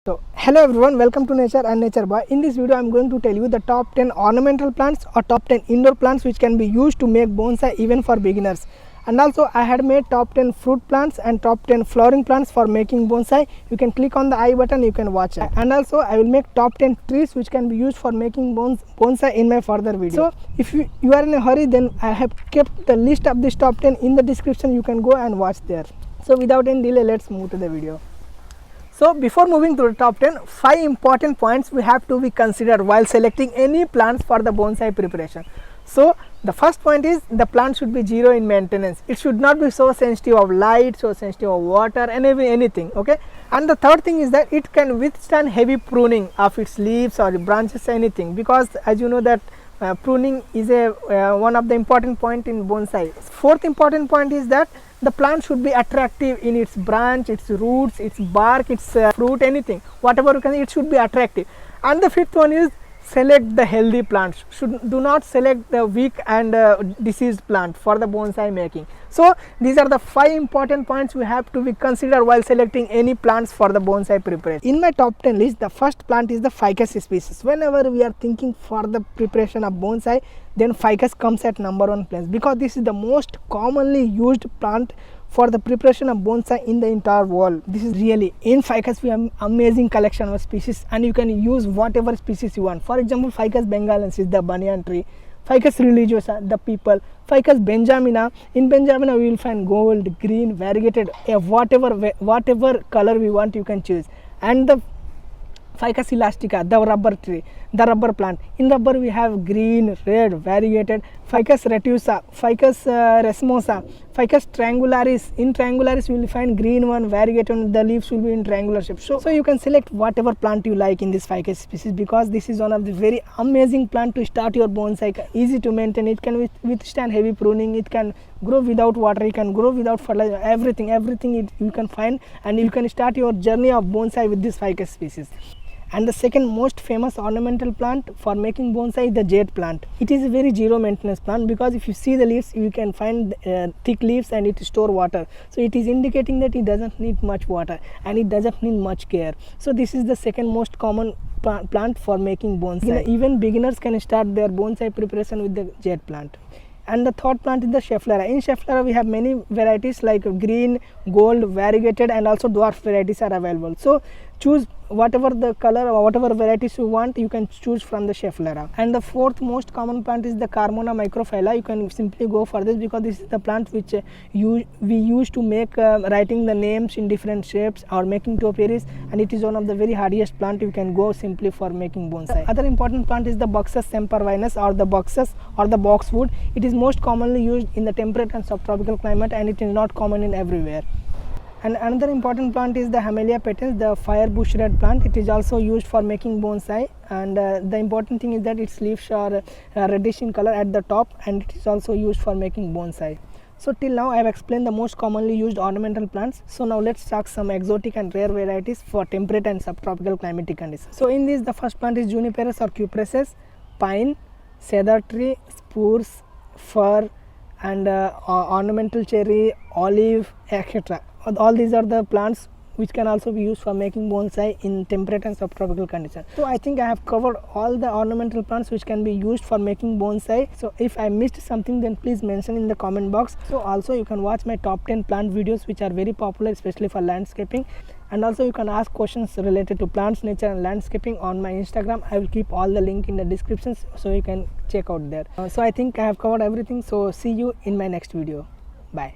So hello everyone, welcome to Nature and Nature Boy. In this video I am going to tell you the top 10 ornamental plants or top 10 indoor plants which can be used to make bonsai even for beginners. And also I had made top 10 fruit plants and top 10 flowering plants for making bonsai. You can click on the I button, you can watch it. And also I will make top 10 trees which can be used for making bonsai in my further video. So if you are in a hurry, then I have kept the list of this top 10 in the description. You can go and watch there. So without any delay, let's move to the video. So before moving to the top 10, 5 important points we have to be considered while selecting any plants for the bonsai preparation. So the first point is the plant should be zero in maintenance. It should not be so sensitive of light, so sensitive of water and anything, okay. And the third thing is that it can withstand heavy pruning of its leaves or branches, anything, because as you know that pruning is one of the important point in bonsai. Fourth important point is that the plant should be attractive in its branch, its roots, its bark, its fruit, anything, whatever you can, it should be attractive. And the fifth one is select the healthy plants. Do not select the weak and diseased plant for the bonsai making. So these are the 5 important points we have to be considered while selecting any plants for the bonsai preparation. In my top 10 list, the first plant is the ficus species. Whenever we are thinking for the preparation of bonsai, then ficus comes at number 1 place, because this is the most commonly used plant for the preparation of bonsai in the entire world. This is really, in ficus we have amazing collection of species and you can use whatever species you want. For example, ficus bengalensis, the banyan tree, ficus religiosa, the people, ficus benjamina. In benjamina we will find gold, green, variegated, whatever color we want you can choose. And the ficus elastica, the rubber tree, the rubber plant. In rubber we have green, red, variegated, ficus retusa, ficus racemosa, ficus triangularis. In triangularis we will find green one, variegated, the leaves will be in triangular shape. So you can select whatever plant you like in this ficus species, because this is one of the very amazing plant to start your bonsai. Easy to maintain, it can withstand heavy pruning, it can grow without water, it can grow without fertilizer, everything you can find, and you can start your journey of bonsai with this ficus species. And the second most famous ornamental plant for making bonsai is the jade plant. It is a very zero maintenance plant, because if you see the leaves, you can find thick leaves and it store water. So it is indicating that it doesn't need much water and it doesn't need much care. So this is the second most common plant for making bonsai. Even beginners can start their bonsai preparation with the jade plant. And the third plant is the Schefflera. In Schefflera we have many varieties like green, gold, variegated, and also dwarf varieties are available. So choose whatever the color or whatever varieties you want, you can choose from the Schefflera. And the fourth most common plant is the Carmona microphylla. You can simply go for this, because this is the plant which we use to make writing the names in different shapes or making topiaries, and it is one of the very hardiest plant. You can go simply for making bonsai. Other important plant is the Buxus sempervirens or the Buxus or the boxwood. It is most commonly used in the temperate and subtropical climate, and it is not common in everywhere. And another important plant is the Hamelia patens, the fire bush red plant. It is also used for making bonsai, and the important thing is that its leaves are reddish in color at the top, and it is also used for making bonsai. So till now I have explained the most commonly used ornamental plants. So now let's talk some exotic and rare varieties for temperate and subtropical climatic conditions. So in this, the first plant is Juniperus or Cupressus, pine, cedar tree, spruce, fir, and ornamental cherry, olive, etc. All these are the plants which can also be used for making bonsai in temperate and subtropical conditions. So I think I have covered all the ornamental plants which can be used for making bonsai. So if I missed something, then please mention in the comment box. So also you can watch my top 10 plant videos which are very popular, especially for landscaping. And also you can ask questions related to plants, nature and landscaping on my Instagram. I will keep all the link in the descriptions, so you can check out there. So I think I have covered everything. So see you in my next video. Bye.